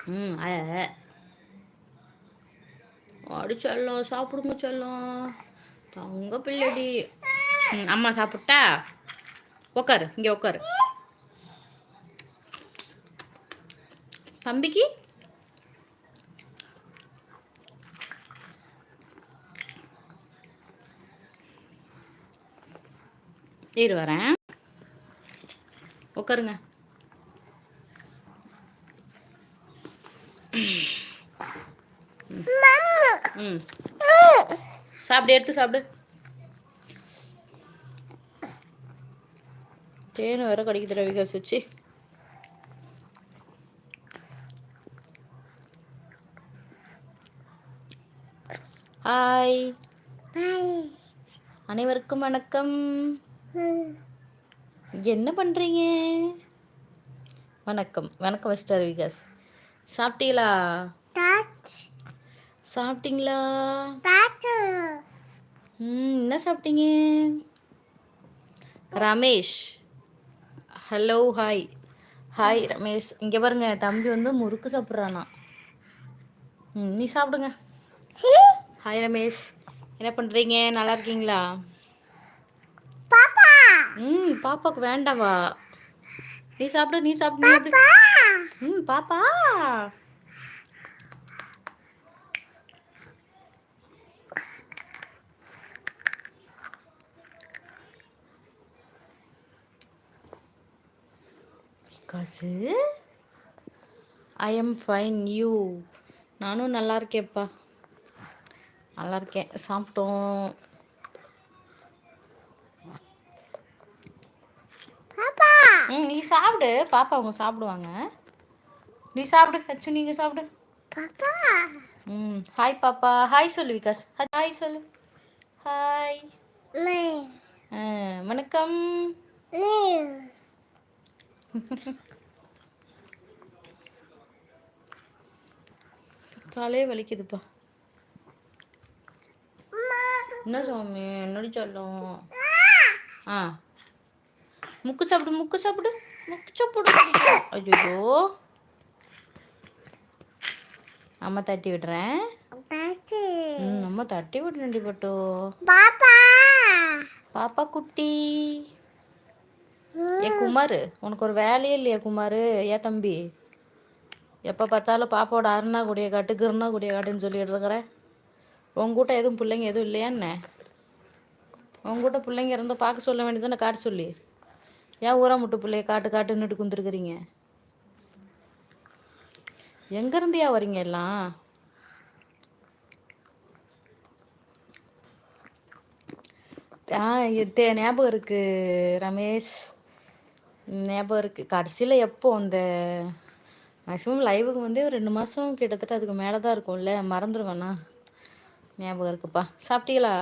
ம் அடி செல்லம் சாப்பிடுங்க செல்லம். தங்க பிள்ளடி. அம்மா சாப்பிட்டா உக்காரு, இங்கே உக்காரு. தம்பிக்கு இரு வரேன். உட்காருங்க. ம் சாப்பிடு, எடுத்து சாப்பிடு. தேன் வேற கடிக்குது ரவிகாஸ் வச்சு. ஹாய் அனைவருக்கும் வணக்கம். என்ன பண்ணுறீங்க? வணக்கம் வணக்கம் மிஸ்டர் ரவிகாஸ். சாப்பிட்டீங்களா? சாப்பிட்டீங்களா? என்ன சாப்பிட்டீங்க? Ramesh hello hi. Hi Ramesh. இங்கே பாருங்க, தம்பி வந்து முறுக்கு சாப்பிட்றானா. நீ சாப்பிடுங்க. ஹாய் ரமேஷ், என்ன பண்ணுறீங்க? நல்லா இருக்கீங்களா? பாப்பாவுக்கு வேண்டாவா? நீ சாப்பிடு, நீ சாப்பிடு, நீ எப்படி? பாப்பா காசு. I am fine you. நானும் நல்லா இருக்கேன்ப்பா, நல்லா இருக்கேன். சாப்பிட்டோம். நீ சாப்பிடு, பாப்பா அவங்க சாப்பிடுவாங்க. நீ சாப்பிடு அச்சு, நீங்க சாப்பிடு. ஹாய் பாப்பா. ஹாய் சொல்லு விகாஸ். ஹாய் சொல்லு. ஹாய். வணக்கம். காலே வலிக்குதுப்பா. என்ன சாமி, என்னடி சொல்லும்? முக்கு சாப்பிடு, முக்கு சாப்பிடு, முக்கு சாப்பிடு. ஐயோ, அம்மா தட்டி விடுறேன். அம்மா தட்டி விடுறேன்டி பட்டோ. பாப்பா குட்டி. ஏ குமார், உனக்கு ஒரு வேலையே இல்லையா குமார்? ஏன் தம்பி எப்போ பார்த்தாலும் பாப்பாவோட அருணா கூடிய காட்டு கிருணா கூடிய காட்டுன்னு சொல்லிட்டு இருக்கிற? உங்ககிட்ட எதுவும் பிள்ளைங்க எதுவும் இல்லையா என்ன? உங்ககிட்ட பிள்ளைங்க இருந்தால் பார்க்க சொல்ல வேண்டியதானே, காட்டு சொல்லி. ஏன் ஊரா முட்டு பிள்ளைய காட்டு காட்டுன்னுட்டு குந்துருக்குறீங்க? எங்கேருந்தியா வரீங்க எல்லாம்? ஞாபகம் இருக்கு ரமேஷ், ஞாபகம் இருக்கு. கடைசியில் எப்போ அந்த மேக்ஸிமம் லைவுக்கு வந்து ஒரு 2 மாதம் கிட்டத்தட்ட அதுக்கு மேலே தான் இருக்கும்ல, மறந்துடுவேண்ணா. ஞாபகம் இருக்குப்பா. சாப்பிட்டீங்களா?